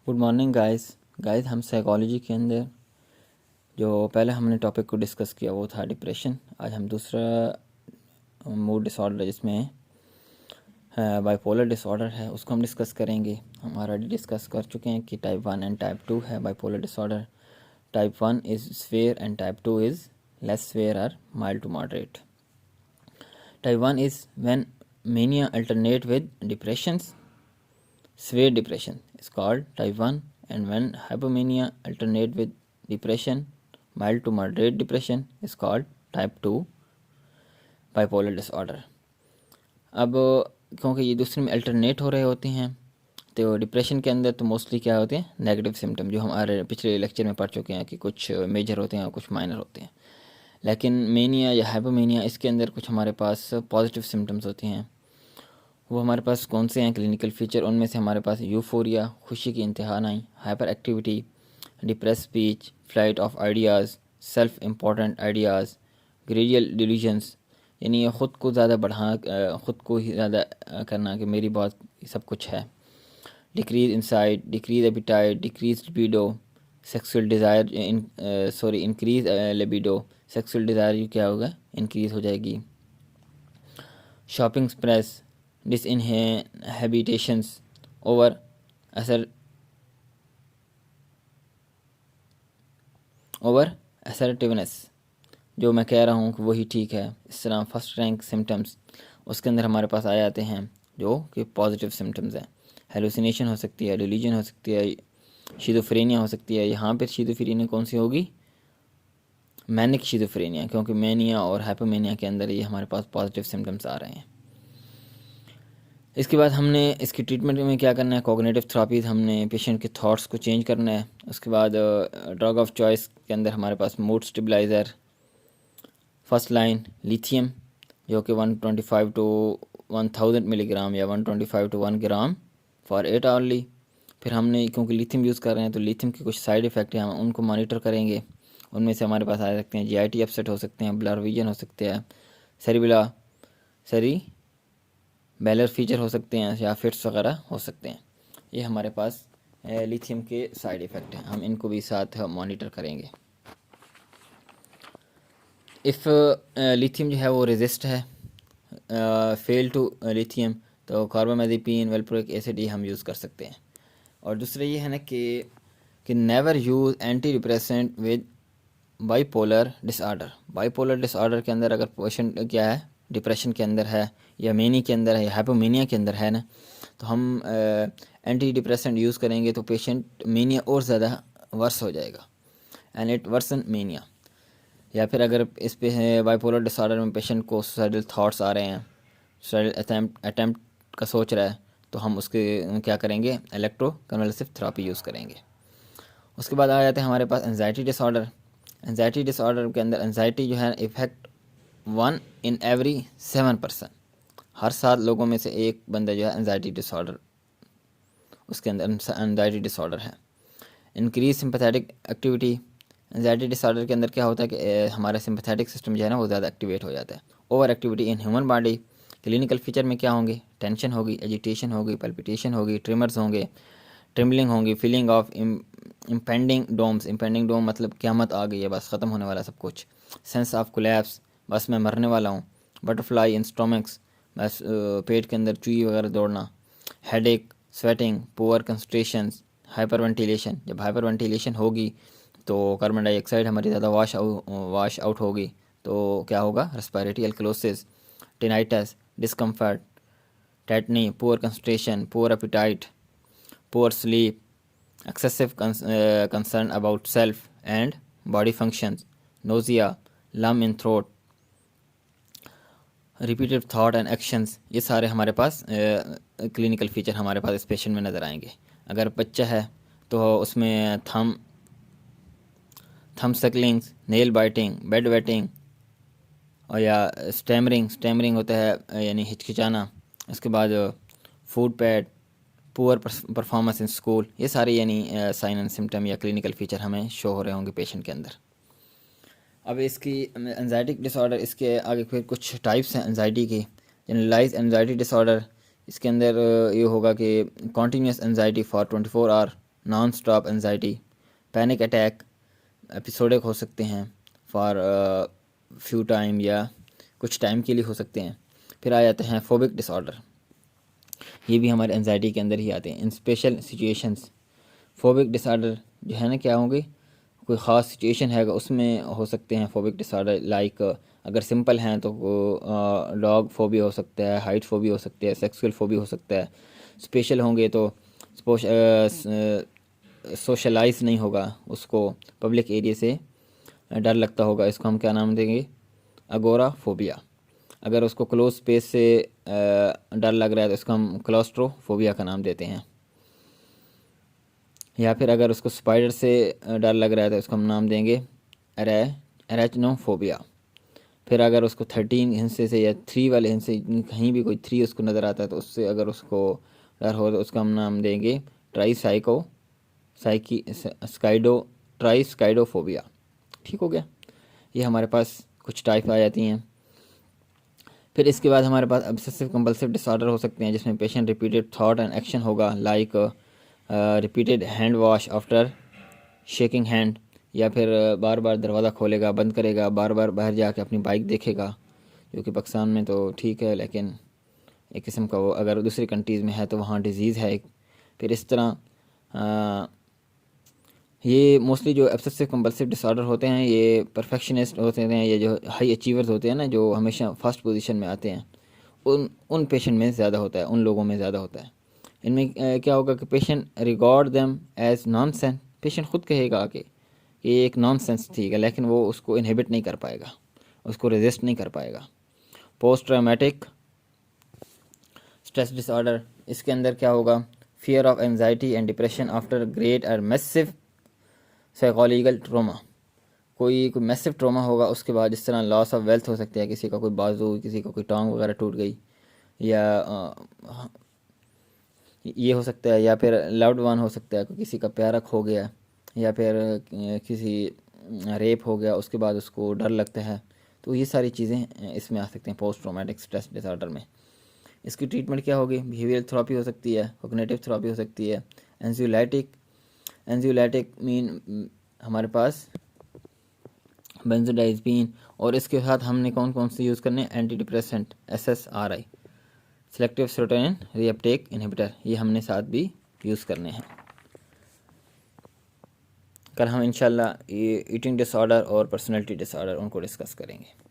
Good morning guys हम psychology के अंदर जो पहले हमने टॉपिक को डिस्कस किया वो था डिप्रेशन। आज हम दूसरा मूड डिसऑर्डर जिसमें बाइपोलर डिसऑर्डर है उसको हम डिस्कस करेंगे। हम ऑलरेडी डिस्कस कर चुके हैं कि टाइप 1 एंड टाइप 2 है bipolar disorder. Type 1 is severe and type 2 is less severe और mild to moderate. Type 1 is when mania alternate with depressions. Severe depression is called type 1, and when hypomania alternate with depression, mild to moderate depression is called type 2 bipolar disorder. अब क्योंकि ये दूसरे में alternate हो रहे होते हैं तो डिप्रेशन के अंदर तो मोस्टली क्या होते हैं, नेगेटिव सिम्टम, जो हमारे पिछले लेक्चर में पढ़ चुके हैं कि कुछ मेजर होते हैं और कुछ माइनर होते हैं। लेकिन मेनिया या हाइपोमेनिया इसके अंदर कुछ हमारे पास पॉजिटिव सिम्टम्स होते हैं। वो हमारे पास कौन से हैं क्लिनिकल फीचर? उनमें से हमारे पास यूफोरिया, खुशी की इंतहा नहीं, hyper activity, depress speech, flight of ideas, self important ideas, grandiose delusions, यानी ये ख़ुद को ज़्यादा ख़ुद को ही ज़्यादा करना कि मेरी बहुत सब कुछ है। Decrease insight, decrease appetite, decrease libido, sexual desire increase libido, sexual desire क्या होगा, इंक्रीज़ हो जाएगी। शॉपिंग स्प्रेस, disinhabitations, over assertiveness, जो मैं कह रहा हूँ कि वही ठीक है। इस तरह फर्स्ट रैंक सिम्टम्स उसके अंदर हमारे पास आ जाते हैं जो कि पॉजिटिव सिम्टम्स हैं। हेलुसिनेशन हो सकती है, डिल्यूजन हो सकती है, शिज़ोफ्रेनिया हो सकती है। यहाँ पर शिज़ोफ्रेनिया कौन सी होगी? मैनिक शिज़ोफ्रेनिया, क्योंकि मैनिया और हाइपोमेनिया के अंदर ये हमारे पास पॉजिटिव सिम्टम्स आ रहे हैं। इसके बाद हमने इसकी ट्रीटमेंट में क्या करना है, कॉग्निटिव थेरापीज, हमने पेशेंट के थॉट्स को चेंज करना है। उसके बाद ड्रग ऑफ चॉइस के अंदर हमारे पास mood stabiliser, first line lithium, जो कि 125 टू 1000 मिलीग्राम या 125 टू 1 ग्राम फॉर 8 आवरली। फिर हमने क्योंकि लिथियम यूज़ कर रहे हैं तो लिथियम के कुछ साइड इफ़ेक्ट हैं, हम उनको मॉनिटर करेंगे। उनमें से हमारे पास आ सकते हैं GIT अपसेट हो सकते हैं, ब्लर विजन हो सकते हैं, बेलर फीचर हो सकते हैं या फिट्स वगैरह हो सकते हैं। ये हमारे पास लिथियम के साइड इफ़ेक्ट हैं, हम इनको भी साथ मॉनिटर करेंगे। इफ़ लिथियम जो है वो रेजिस्ट है फेल टू लिथियम, तो कार्बामेज़ेपिन, वेल्प्रोइक एसिड ये हम यूज़ कर सकते हैं। और दूसरा ये है ना कि never use anti depressant with bipolar disorder. Bipolar disorder के अंदर अगर पेशेंट क्या है, डिप्रेशन के अंदर है या मेनी के अंदर है या हाइपोमेनिया के अंदर है ना, तो हम एंटी डिप्रेसेंट यूज़ करेंगे तो पेशेंट मेनिया और ज़्यादा वर्स हो जाएगा, एंड इट वर्सन मेनिया। या फिर अगर इस पे बाइपोलर डिसऑर्डर में पेशेंट को सुसाइडल थाट्स आ रहे हैं, सुसाइडल अटैम्प्ट का सोच रहा है, तो हम उसके क्या करेंगे, इलेक्ट्रोकन्वल्सिव थेरापी यूज़ करेंगे। उसके बाद आ जाते हैं हमारे पास एंजाइटी डिसऑर्डर। एंजाइटी डिसऑर्डर के अंदर एंजाइटी जो है इफेक्ट 1 in every 7 पर्सन, हर 7 लोगों में से एक बंदा जो है एंजाइटी डिसऑर्डर, उसके अंदर एंजाइटी डिसऑर्डर है। Increase sympathetic activity, anxiety disorder के अंदर क्या होता है कि हमारा सिंपैथेटिक सिस्टम जो है ना वो ज़्यादा एक्टिवेट हो जाता है। Over activity in human body, clinical feature में क्या होंगे, टेंशन होगी, एजिटेशन होगी, पल्पिटेशन होगी, ट्रिमर्स होंगे, ट्रिम्बलिंग होंगी, feeling of impending dooms, impending doom मतलब क़यामत आ गई है, बस ख़त्म होने वाला सब कुछ, सेंस ऑफ कोलैप्स, बस मैं मरने वाला हूँ, बटरफ्लाई इन स्टोमक्स, बस पेट के अंदर चूई वगैरह दौड़ना, headache, sweating, poor concentration, hyper ventilation, जब हाइपर वेंटिलेशन होगी तो कार्बन डाइऑक्साइड हमारी ज़्यादा वाश आउट होगी, तो क्या होगा, respiratory alkalosis, tinnitus, discomfort, tetani, poor concentration, poor appetite, poor sleep, excessive concern about self and body functions, nausea, lump in throat, repeated thought and actions, ये सारे हमारे पास क्लिनिकल फीचर हमारे पास इस पेशेंट में नज़र आएंगे। अगर बच्चा है तो उसमें थम सकलिंग्स, नेल बाइटिंग, बेड वेटिंग, और या स्टैमरिंग होता है यानी हिचकिचाना। उसके बाद food pad, poor performance in school, ये सारे यानी साइन एंड सिम्टम या क्लिनिकल फीचर हमें शो हो रहे होंगे पेशेंट के अंदर। अब इसकी एंजाइटी डिसऑर्डर, इसके आगे फिर कुछ टाइप्स हैं एंजाइटी की। जनरलाइज एंजाइटी डिसऑर्डर, इसके अंदर ये होगा कि continuous anxiety for 24 hour, non stop anxiety, panic attack episodic हो सकते हैं फॉर फ्यू टाइम या कुछ टाइम के लिए हो सकते हैं। फिर आ जाते हैं फोबिक डिसऑर्डर, ये भी हमारे एनजाइटी के अंदर ही आते हैं। इन स्पेशल सिचुएशंस, फोबिक डिसऑर्डर जो है ना क्या होंगे, कोई ख़ास सिचुएशन है उसमें हो सकते हैं फोबिक डिसऑर्डर। लाइक अगर सिंपल हैं तो डॉग फोबिया हो सकता है, हाइट फोबिया हो सकता है, सेक्सुअल फोबिया हो सकता है। स्पेशल होंगे तो सोशलाइज नहीं होगा, उसको पब्लिक एरिया से डर लगता होगा, इसको हम क्या नाम देंगे, अगोरा फोबिया। अगर उसको क्लोज स्पेस से डर लग रहा है तो इसको हम क्लॉस्ट्रोफोबिया का नाम देते हैं। या फिर अगर उसको स्पाइडर से डर लग रहा है तो उसको हम नाम देंगे एरेचनोफोबिया। फिर अगर उसको 13 हिस्से से या 3 वाले हिस्से कहीं भी कोई 3 उसको नज़र आता है तो उससे अगर उसको डर हो तो उसका हम नाम देंगे ट्राइस्काइडोफोबिया। ठीक हो गया, ये हमारे पास कुछ टाइप आ जाती हैं। फिर इसके बाद हमारे पास ऑब्सेसिव कंपल्सिव डिसऑर्डर हो सकते हैं, जिसमें patient repeated thought and action होगा, like repeated hand wash after shaking hand, या फिर बार बार दरवाज़ा खोलेगा, बंद करेगा, बार बार बाहर जाके अपनी बाइक देखेगा, जो कि पाकिस्तान में तो ठीक है लेकिन एक किस्म का वो अगर दूसरी कंट्रीज़ में है तो वहाँ डिजीज़ है एक। फिर इस तरह ये मोस्टली जो ऑब्सेसिव कंपल्सिव डिसऑर्डर होते हैं ये परफेक्शनिस्ट होते हैं, ये जो हाई अचीवर्स होते हैं ना, जो हमेशा फर्स्ट पोजीशन में आते हैं, उन पेशेंट में ज़्यादा होता है, उन लोगों में ज़्यादा होता है। इनमें क्या होगा कि patient record them as nonsense, patient खुद कहेगा कि ये एक नॉनसेंस ठीक है, लेकिन वो उसको इनहिबिट नहीं कर पाएगा, उसको रेजिस्ट नहीं कर पाएगा। पोस्ट ट्रॉमेटिक स्ट्रेस डिसऑर्डर, इसके अंदर क्या होगा, fear of anxiety and depression after great और मैसिव साइकोलॉजिकल ट्रोमा, कोई मैसिव ट्रोमा होगा उसके बाद, जिस तरह लॉस ऑफ वेल्थ हो सकता है, किसी का कोई बाजू, किसी का कोई टांग वगैरह टूट गई, या ये हो सकता है, या फिर लव्ड वन हो सकता है, किसी का प्यारा खो गया, या फिर किसी रेप हो गया, उसके बाद उसको डर लगता है। तो ये सारी चीज़ें इसमें आ सकती हैं पोस्ट ट्रॉमेटिक स्ट्रेस डिसऑर्डर में। इसकी ट्रीटमेंट क्या होगी, बिहेवियरल थेरेपी हो सकती है, कॉग्निटिव थेरेपी हो सकती है, एंजियोलाइटिक मीन हमारे पास बेंजोडाइज़पीन, और इसके साथ हमने कौन कौन से यूज़ करने हैं, anti depressant SSRI, selective serotonin reuptake inhibitor, ये हमने साथ भी यूज़ करने हैं। कल हम इंशाल्लाह ये ईटिंग डिसऑर्डर और पर्सनैलिटी डिसऑर्डर उनको डिस्कस करेंगे।